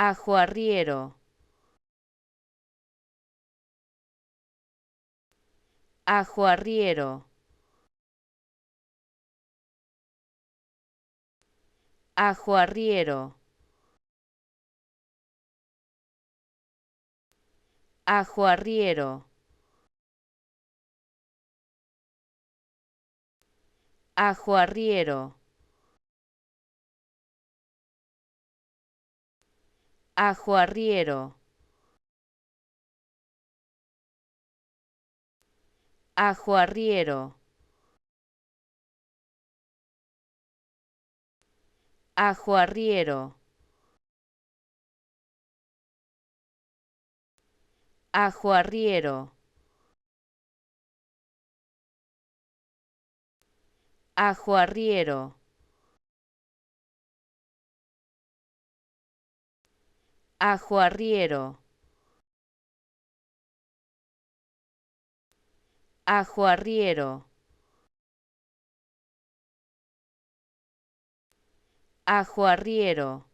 Ajoarriero. Ajoarriero. Ajoarriero. Ajoarriero. Ajoarriero. Ajoarriero. Ajoarriero. Ajoarriero. Ajoarriero. Ajoarriero. Ajoarriero. Ajoarriero. Ajoarriero.